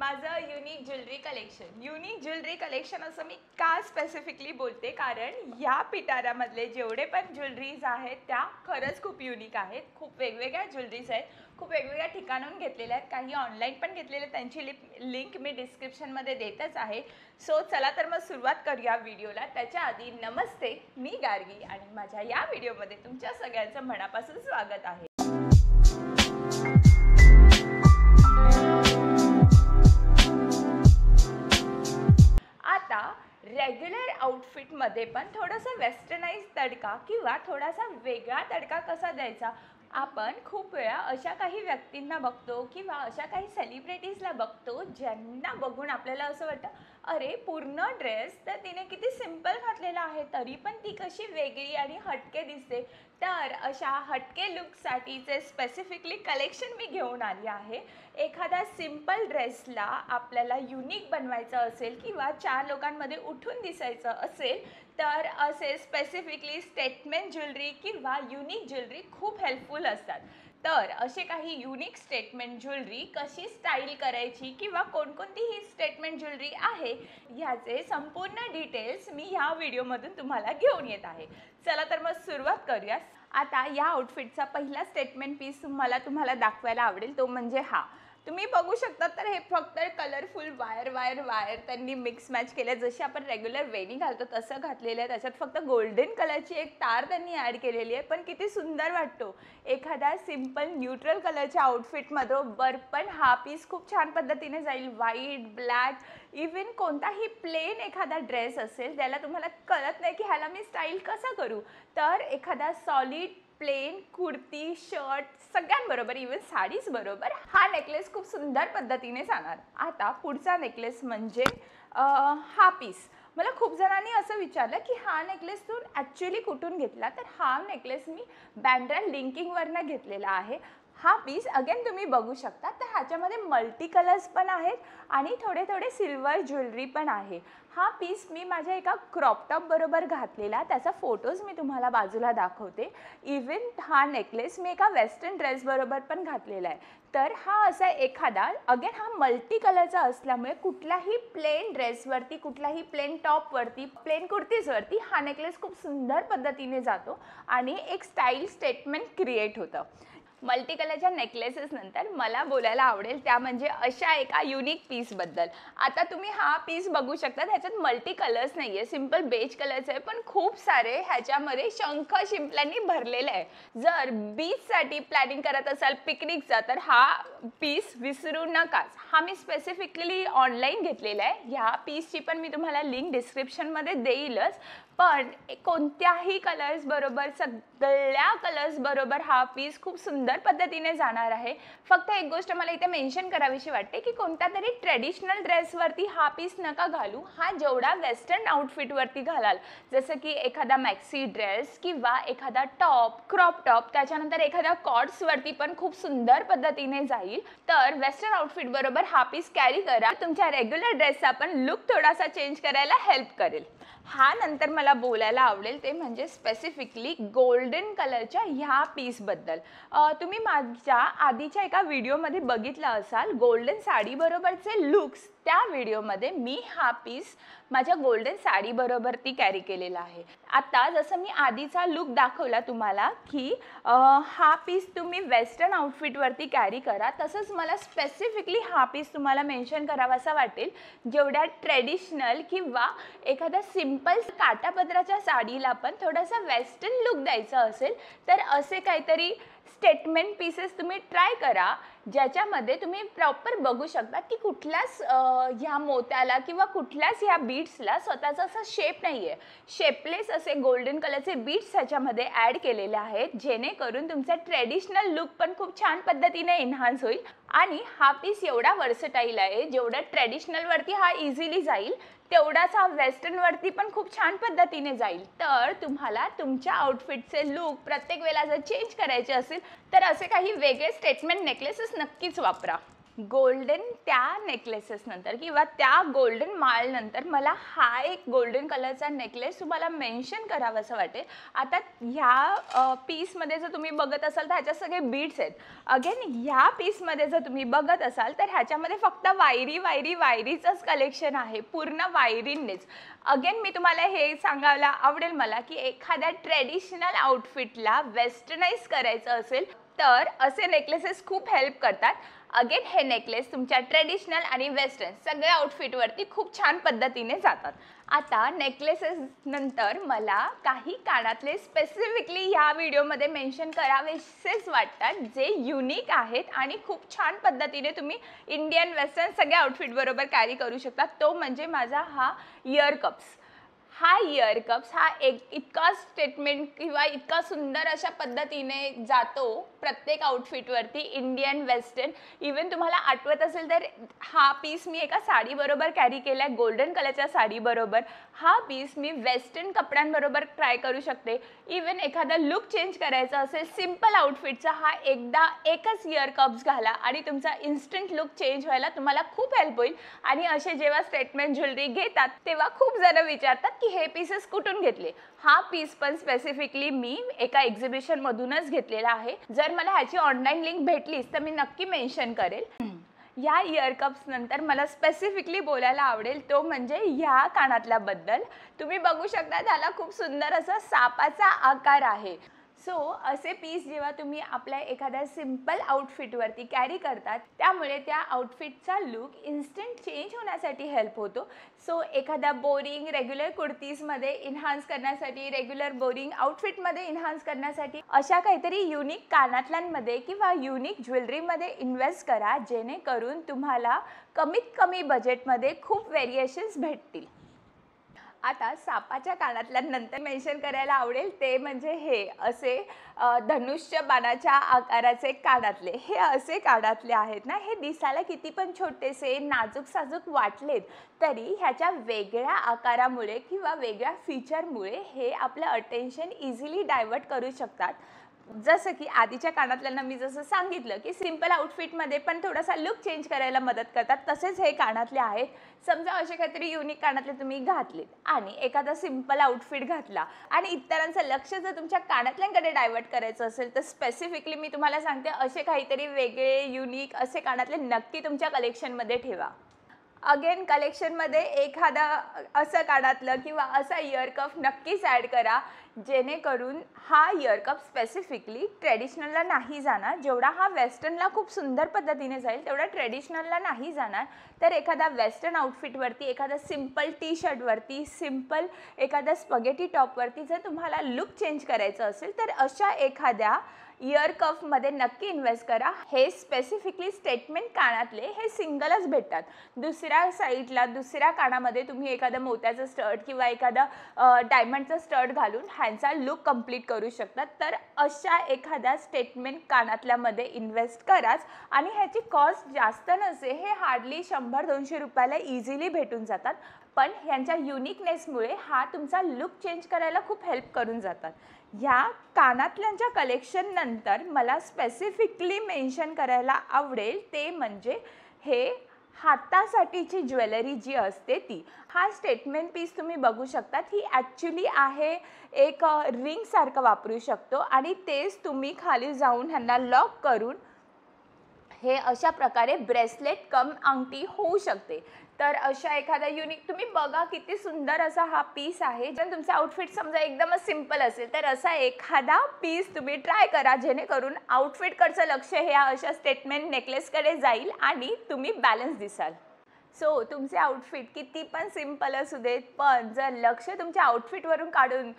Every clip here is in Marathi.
माझं युनिक ज्वेलरी कलेक्शन असं मी का स्पेसिफिकली बोलते, कारण या पिटाऱ्यामधले जेवढे पण ज्वेलरीज आहेत त्या खरंच खूप युनिक आहेत. खूप वेगवेगळ्या ज्वेलरीज आहेत, खूप वेगवेगळ्या ठिकाणाहून घेतलेल्या आहेत, काही ऑनलाईन पण घेतलेले. त्यांची लिंक मी डिस्क्रिप्शनमध्ये देतच आहे. सो चला तर मग सुरुवात करूया व्हिडिओला. त्याच्या आधी नमस्ते, मी गार्गी आणि माझ्या या व्हिडिओमध्ये तुमच्या सगळ्यांचं मनापासून स्वागत आहे. आता रेग्युलर आउटफिटमध्ये पण थोडासा वेस्टर्नाइज तडका किंवा थोडासा वेगळा तडका कसा द्यायचा. आपण खूप वेळा अशा काही व्यक्तींना बघतो किंवा अशा काही सेलिब्रिटीजला बघतो ज्यांना बघून आपल्याला असं वाटतं, अरे पूर्ण ड्रेस तर तिने किती सिंपल घातलेला आहे, तरी पण ती कशी वेगळी आणि हटके दिसते. तर अशा हटके लुकसाठीचे स्पेसिफिकली कलेक्शन मी घेऊन आली आहे. एखादा सिंपल ड्रेसला आपल्याला युनिक बनवायचं असेल किंवा चार लोकांमध्ये उठून दिसायचं असेल तर असे स्पेसिफिकली स्टेटमेंट ज्वेलरी किंवा युनिक ज्वेलरी खूप हेल्पफुल असतात. तर असे काही युनिक स्टेटमेंट ज्वेलरी कशी स्टाईल करायची किंवा कोणकोणती ही स्टेटमेंट ज्वेलरी आहे ह्याचे संपूर्ण डिटेल्स मी ह्या व्हिडिओमधून तुम्हाला घेऊन येत आहे. चला तर मग सुरुवात करूया. आता या आउटफिटचा पहिला स्टेटमेंट पीस तुम्हाला दाखवायला आवडेल, तो म्हणजे हा. तुम्ही बघू शकता तर हे फक्त कलरफुल वायर त्यांनी मिक्स मॅच केले, जशी आपण रेग्युलर वेणी घालतो तसं घातलेलं आहे. त्याच्यात फक्त गोल्डन कलरची एक तार त्यांनी ॲड केलेली आहे, पण किती सुंदर वाटतो एखादा सिंपल न्यूट्रल कलरच्या आउटफिटमध्ये. पण हा पीस खूप छान पद्धतीने जाईल. व्हाईट, ब्लॅक, इवन कोणताही प्लेन एखादा ड्रेस असेल त्याला तुम्हाला कळत नाही की ह्याला मी स्टाईल कसा करू, तर एखादा सॉलिड प्लेन कुर्ती, शर्ट सगळ्यांबरोबर, इवन साडीज बरोबर हा नेकलेस खूप सुंदर पद्धतीने जाणार. आता पुढचा नेकलेस म्हणजे हा पीस. मला खूप जणांनी असं विचारलं की हा नेकलेस तू ॲक्च्युली कुठून घेतला, तर हा नेकलेस मी बँड्रा लिंकिंगवरनं घेतलेला आहे. हा पीस अगेन तुम्ही बघू शकता, तर ह्याच्यामध्ये मल्टी कलर्स पण आहेत आणि थोडे सिल्वर ज्वेलरी पण आहे. हा पीस मी माझ्या एका क्रॉप टॉप बरोबर घातलेला, त्याचा फोटोज मी तुम्हाला बाजूला दाखवते. इवन हा नेकलेस मी एका वेस्टर्न ड्रेस बरोबर पण घातलेला आहे. तर हा असा एखादा, अगेन हा मल्टी कलरचा असल्यामुळे कुठल्याही प्लेन ड्रेसवरती, कुठल्याही प्लेन टॉपवरती, प्लेन कुर्तीजवरती हा नेकलेस खूप सुंदर पद्धतीने जातो आणि एक स्टाईल स्टेटमेंट क्रिएट होतं. मल्टी कलरच्या नेकलेसेस नंतर मला बोलायला आवडेल त्या म्हणजे अशा एका युनिक पीसबद्दल. आता तुम्ही हा पीस बघू शकता, ह्याच्यात मल्टी कलर्स नाही आहे, सिम्पल बेज कलर्स आहे, पण खूप सारे ह्याच्यामध्ये शंख शिंपल्यांनी भरलेले आहे. जर बीचसाठी प्लॅनिंग करत असाल पिकनिकचा तर हा पीस विसरू नकाच. हा मी स्पेसिफिकली ऑनलाईन घेतलेला आहे. ह्या पीसची पण मी तुम्हाला लिंक डिस्क्रिप्शनमध्ये देईलच. पण कोणत्याही कलर्स बरोबर, सगळ्या कलर्स बरोबर हा पीस खूप सुंदर पद्धतीने जाणार आहे. फक्त एक गोष्ट मला इथे मेन्शन करावीशी वाटते की कोणत्या तरी ट्रेडिशनल ड्रेसवरती हा पीस नका घालू. हा जेवढा वेस्टर्न आउटफिटवरती घालाल, जसं की एखादा मॅक्सी ड्रेस किंवा एखादा टॉप, क्रॉप टॉप, त्याच्यानंतर एखाद्या कॉर्ड्सवरती पण खूप सुंदर पद्धतीने जाईल. तर वेस्टर्न आउटफिट बरोबर हा पीस कॅरी करा, तुमच्या रेग्युलर ड्रेसचा पण लुक थोडासा चेंज करायला हेल्प करेल. हा नंतर मला बोलायला आवडेल ते म्हणजे स्पेसिफिकली गोल्डन कलरच्या ह्या पीसबद्दल. तुम्ही माझ्या आधीच्या एका व्हिडिओमध्ये बघितला असाल गोल्डन साडीबरोबरचे लुक्स. त्या व्हिडिओमध्ये मी हा पीस माझ्या गोल्डन साडीबरोबर ती कॅरी केलेला आहे. आता जसं मी आधीचा लुक दाखवला तुम्हाला की हा पीस तुम्ही वेस्टर्न आउटफिटवरती कॅरी करा, तसंच मला स्पेसिफिकली हा पीस तुम्हाला मेन्शन करावासा वाटेल. जेवढ्या ट्रेडिशनल किंवा एखाद्या सिंपल काठापदराच्या साडीला पण थोडासा वेस्टर्न लुक द्यायचा असेल तर असे काहीतरी स्टेटमेंट पीसेस तुम्ही ट्राय करा, ज्याच्यामध्ये तुम्ही प्रॉपर बघू शकता की कुठल्याच ह्या मोत्याला किंवा कुठल्याच ह्या बीड्सला स्वतःचा असा शेप नाही आहे. शेपलेस असे गोल्डन कलरचे बीड्स ह्याच्यामध्ये ॲड केलेले आहेत, जेणेकरून तुमचा ट्रेडिशनल लुक पण खूप छान पद्धतीने एन्हान्स होईल. आणि हा पीस एवढा वर्सटाईल आहे, जेवढा ट्रेडिशनलवरती हा इझिली जाईल तेवढाच हा वेस्टर्नवरती पण खूप छान पद्धतीने जाईल. तर तुम्हाला तुमच्या आउटफिटचे लुक प्रत्येक वेळेला जर चेंज करायचे असेल तर असे काही वेगळे स्टेटमेंट नेकलेसेस नक्कीच वापरा. गोल्डन त्या नेकलेसेस नंतर किंवा त्या गोल्डन माळनंतर मला हा एक गोल्डन कलरचा नेकलेस तुम्हाला मेन्शन करावंसं वाटेल. आता ह्या पीसमध्ये जर तुम्ही बघत असाल तर ह्याच्यात सगळे बीड्स आहेत. अगेन ह्या पीसमध्ये जर तुम्ही बघत असाल तर ह्याच्यामध्ये फक्त वायरीचंच कलेक्शन आहे, पूर्ण वायरींनीच. अगेन मी तुम्हाला हे सांगायला आवडेल मला की एखाद्या ट्रेडिशनल आउटफिटला वेस्टर्नाइज करायचं असेल तर असे नेकलेसेस खूप हेल्प करतात. अगेन हे नेकलेस तुमच्या ट्रेडिशनल आणि वेस्टर्न सगळ्या आउटफिटवरती खूप छान पद्धतीने जातात. आता नेकलेसेस नंतर मला काही कानातले स्पेसिफिकली ह्या व्हिडिओमध्ये मेन्शन करावेसेच वाटतात जे युनिक आहेत आणि खूप छान पद्धतीने तुम्ही इंडियन वेस्टर्न सगळ्या आउटफिट बरोबर कॅरी करू शकता. तो म्हणजे माझा हा इयर कप्स. हा इयर कप्स हा एक इतका स्टेटमेंट किंवा इतका सुंदर अशा पद्धतीने जातो प्रत्येक आउटफिटवरती, इंडियन वेस्टर्न. इवन तुम्हाला आठवत असेल तर हा पीस मी एका साडीबरोबर कॅरी केला आहे, गोल्डन कलरच्या साडीबरोबर. हा पीस मी वेस्टर्न कपड्यांबरोबर ट्राय करू शकते. इवन एखादा लुक चेंज करायचा असेल सिम्पल आउटफिटचा, हा एकदा एकच इयर कप्स घाला आणि तुमचा इन्स्टंट लुक चेंज व्हायला तुम्हाला खूप हेल्प होईल. आणि असे जेव्हा स्टेटमेंट ज्वेलरी घेतात तेव्हा खूप जण विचारतात की हे पीसेस कुठून घेतले. हा पीस पण स्पेसिफिकली मी एका एक्झिबिशनमधूनच घेतलेला आहे. जर मला ह्याची ऑनलाईन लिंक भेटलीच तर मी नक्की मेन्शन करेल. या इयर कप्स नंतर मला स्पेसिफिकली बोलायला आवडेल तो म्हणजे ह्या कानातल्याबद्दल. तुम्ही बघू शकता त्याला खूप सुंदर असा सापाचा आकार आहे. सो असे पीस जेव्हा तुम्ही आपल्या एखाद्या सिम्पल आउटफिटवरती कॅरी करतात त्यामुळे त्या आउटफिटचा लुक इन्स्टंट चेंज होण्यासाठी हेल्प होतो. सो एखाद्या बोरिंग रेग्युलर कुर्तीजमध्ये इन्हान्स करण्यासाठी, रेग्युलर बोरिंग आउटफिटमध्ये इन्हान्स करण्यासाठी अशा काहीतरी युनिक कानातल्यांमध्ये किंवा युनिक ज्वेलरीमध्ये इन्व्हेस्ट करा जेणेकरून तुम्हाला कमीत कमी बजेटमध्ये खूप व्हेरिएशन्स भेटतील. आता सापाच्या कानातल्यानंतर मेन्शन करायला आवडेल ते म्हणजे हे असे धनुष्य बाणाच्या आकाराचे कानातले. हे असे कानातले आहेत ना, हे दिसायला किती पण छोटेसे नाजूक साजूक वाटलेत तरी ह्याच्या वेगळ्या आकारामुळे किंवा वेगळ्या फीचरमुळे हे आपलं अटेन्शन इझिली डायव्हर्ट करू शकतात. जसं की आधीच्या कानातल्यांना मी जसं सांगितलं की सिम्पल आउटफिटमध्ये पण थोडासा लुक चेंज करायला मदत करतात, तसेच हे कानातले आहेत. समजा असे काहीतरी युनिक कानातले तुम्ही घातलेत आणि एखादा सिम्पल आउटफिट घातला आणि इतरांचं लक्ष जर तुमच्या कानातल्यांकडे डायव्हर्ट करायचं असेल तर स्पेसिफिकली मी तुम्हाला सांगते असे काहीतरी वेगळे युनिक असे कानातले नक्की तुमच्या कलेक्शनमध्ये ठेवा. अगेन कलेक्शनमध्ये एखादा असं कानातलं किंवा असा इयर कप नक्कीच ॲड करा जेणेकरून हा इयर कप स्पेसिफिकली ट्रेडिशनलला नाही जाणार. जेवढा हा वेस्टर्नला खूप सुंदर पद्धतीने जाईल तेवढा ट्रेडिशनलला नाही जाणार. तर एखादा वेस्टर्न आउटफिटवरती, एखादा सिम्पल टी शर्टवरती, सिम्पल एखादा स्पगेटी टॉपवरती जर तुम्हाला लुक चेंज करायचं असेल तर अशा एखाद्या इयर कफमध्ये नक्की इन्व्हेस्ट करा. हे स्पेसिफिकली स्टेटमेंट कानातले हे सिंगलच भेटतात. दुसऱ्या साईडला दुसऱ्या कानामध्ये तुम्ही एखादा मोत्याचं स्टड किंवा एखादा डायमंडचं स्टड घालून ह्यांचा लुक कंप्लीट करू शकतात. तर अशा एखाद्या स्टेटमेंट कानातल्यामध्ये इन्व्हेस्ट कराच आणि ह्याची कॉस्ट जास्त नसते. हे हार्डली 100-200 रुपयाला इझिली भेटून जातात. पण ह्यांच्या युनिकनेसमुळे हा तुमचा लुक चेंज करायला खूप हेल्प करून जातात. ह्या कानातल्यांच्या कलेक्शन नंतर मला स्पेसिफिकली मेन्शन करायला आवडेल ते म्हणजे हे हातासाठीची ज्वेलरी जी असते ती. हा स्टेटमेंट पीस तुम्ही बघू शकतात. ही ॲक्च्युली आहे एक रिंगसारखं वापरू शकतो आणि तेच तुम्ही खाली जाऊन ह्यांना लॉक करून हे अशा प्रकारे ब्रेसलेट कम अंगठी होऊ शकते. तर अशा एखादा युनिक तुम्ही बघा किती सुंदर असा हा पीस आहे. जर तुमचा आउटफिट समजा एकदमच सिम्पल असेल तर असा एखादा पीस तुम्ही ट्राय करा जेणेकरून आउटफिटकडचं लक्ष हे अशा स्टेटमेंट नेकलेसकडे जाईल आणि तुम्ही बॅलन्स दिसाल. सो तुमचे आउटफिट किती पण सिम्पल असू देत पण जर लक्ष तुमच्या आउटफिटवरून काढून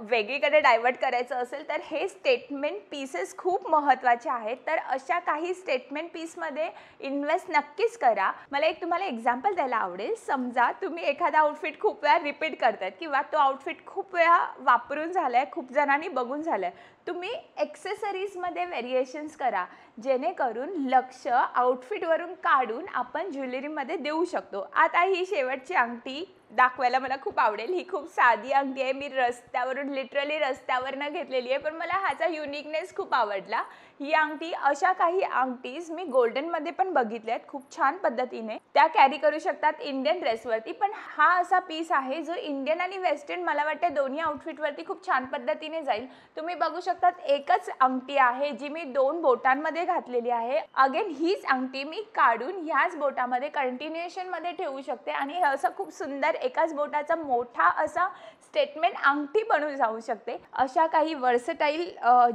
वेगळीकडे डायव्हर्ट करायचं असेल तर हे स्टेटमेंट पीसेस खूप महत्त्वाचे आहेत. तर अशा काही स्टेटमेंट पीसमध्ये इन्व्हेस्ट नक्कीच करा. मला एक तुम्हाला एक्झाम्पल द्यायला आवडेल. समजा तुम्ही एखादा आउटफिट खूप वेळा रिपीट करतायत किंवा तो आउटफिट खूप वेळा वापरून झाला आहे, खूप जणांनी बघून झालं आहे. तुम्ही एक्सेसरीजमध्ये व्हेरिएशन्स करा जेणेकरून लक्ष आउटफिटवरून काढून आपण ज्वेलरीमध्ये देऊ शकतो. आता ही शेवटची अंगठी दाखवायला मला खूप आवडेल. ही खूप साधी अंगठी आहे. मी रस्त्यावरून लिटरली रस्त्यावरनं घेतलेली आहे, पण मला ह्याचा युनिकनेस खूप आवडला. ही अंगठी अशा काही अंगठीज मी गोल्डनमध्ये पण बघितल्या आहेत खूप छान पद्धतीने. त्या कॅरी करू शकतात इंडियन ड्रेसवरती, पण हा असा पीस आहे जो इंडियन आणि वेस्टर्न मला वाटते दोन्ही आउटफिटवरती खूप छान पद्धतीने जाईल. तुम्ही बघू शकतात एकच अंगठी आहे जी मी 2 बोटांमध्ये घातलेली आहे. अगेन हीच अंगठी मी काढून ह्याच बोटामध्ये कंटिन्युएशनमध्ये ठेवू शकते आणि असं खूप सुंदर एकाच बोटाचा मोठा असा स्टेटमेंट अंगठी बनवून जाऊ शकते. अशा काही वर्सटाईल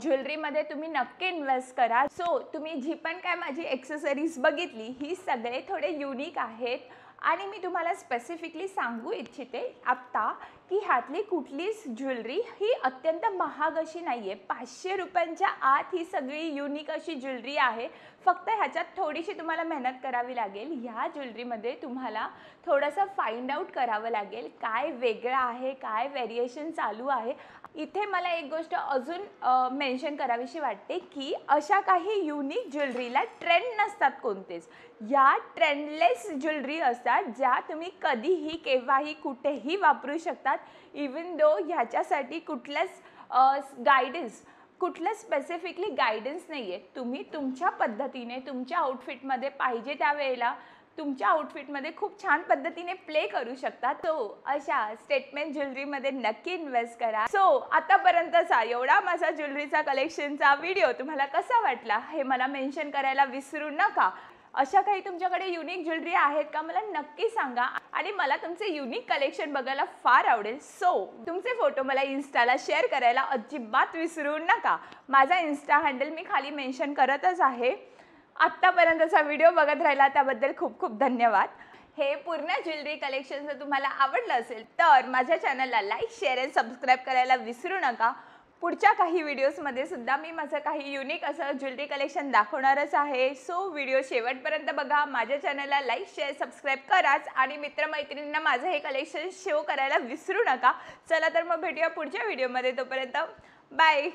ज्वेलरीमध्ये तुम्ही नक्की इन्व्हेस्ट करा. सो तुम्ही जी पण काय माझी एक्सेसरीज बघितली ही सगळे थोडे युनिक आहेत आणि मी तुम्हाला स्पेसिफिकली सांगू इच्छिते आत्ता की ह्यातली कुठलीच ज्वेलरी ही अत्यंत महाग अशी नाही आहे. 500 रुपयांच्या आत ही सगळी युनिक अशी ज्वेलरी आहे. फक्त ह्याच्यात थोडीशी तुम्हाला मेहनत करावी लागेल. ह्या ज्वेलरीमध्ये तुम्हाला थोडंसं फाइंड आउट करावं लागेल काय वेगळं आहे, काय व्हेरिएशन चालू आहे. इथे मला एक गोष्ट अजून मेन्शन करावीशी वाटते की अशा काही युनिक ज्वेलरीला ट्रेंड नसतात कोणतेच. या ट्रेंडलेस ज्वेलरी असतात ज्या तुम्ही कधीही केव्हाही कुठेही वापरू शकतात. इवन दो ह्याच्यासाठी कुठलं स्पेसिफिकली गायडन्स नाही आहे. तुम्ही तुमच्या पद्धतीने तुमच्या आउटफिटमध्ये पाहिजे त्यावेळेला तुमच्या आउटफिटमध्ये खूप छान पद्धतीने प्ले करू शकता. सो अशा स्टेटमेंट ज्वेलरीमध्ये नक्की इन्व्हेस्ट करा. सो आतापर्यंतचा एवढा माझा ज्वेलरीचा कलेक्शनचा व्हिडिओ तुम्हाला कसा वाटला हे मला मेन्शन करायला विसरू नका. अशा काही तुमच्याकडे युनिक ज्वेलरी आहेत का मला नक्की सांगा आणि मला तुमचे युनिक कलेक्शन बघायला फार आवडेल. सो तुमचे फोटो मला इन्स्टाला शेअर करायला अजिबात विसरू नका. माझा इन्स्टा हँडल मी खाली मेन्शन करतच आहे. आत्तापर्यंतचा व्हिडिओ बघत राहिला त्याबद्दल खूप खूप धन्यवाद. हे पूर्ण ज्वेलरी कलेक्शन जर तुम्हाला आवडलं असेल तर माझ्या चॅनलला लाईक, शेअर आणि सबस्क्राईब करायला विसरू नका. पुढच्या काही व्हिडिओजमध्ये सुद्धा मी माझं काही युनिक असं ज्वेलरी कलेक्शन दाखवणारच आहे. सो व्हिडिओ शेवटपर्यंत बघा. माझ्या चॅनलला लाईक, शेअर, सबस्क्राईब कराच आणि मित्रमैत्रिणींना माझं हे कलेक्शन शो करायला विसरू नका. चला तर मग भेटूया पुढच्या व्हिडिओमध्ये. तोपर्यंत बाय.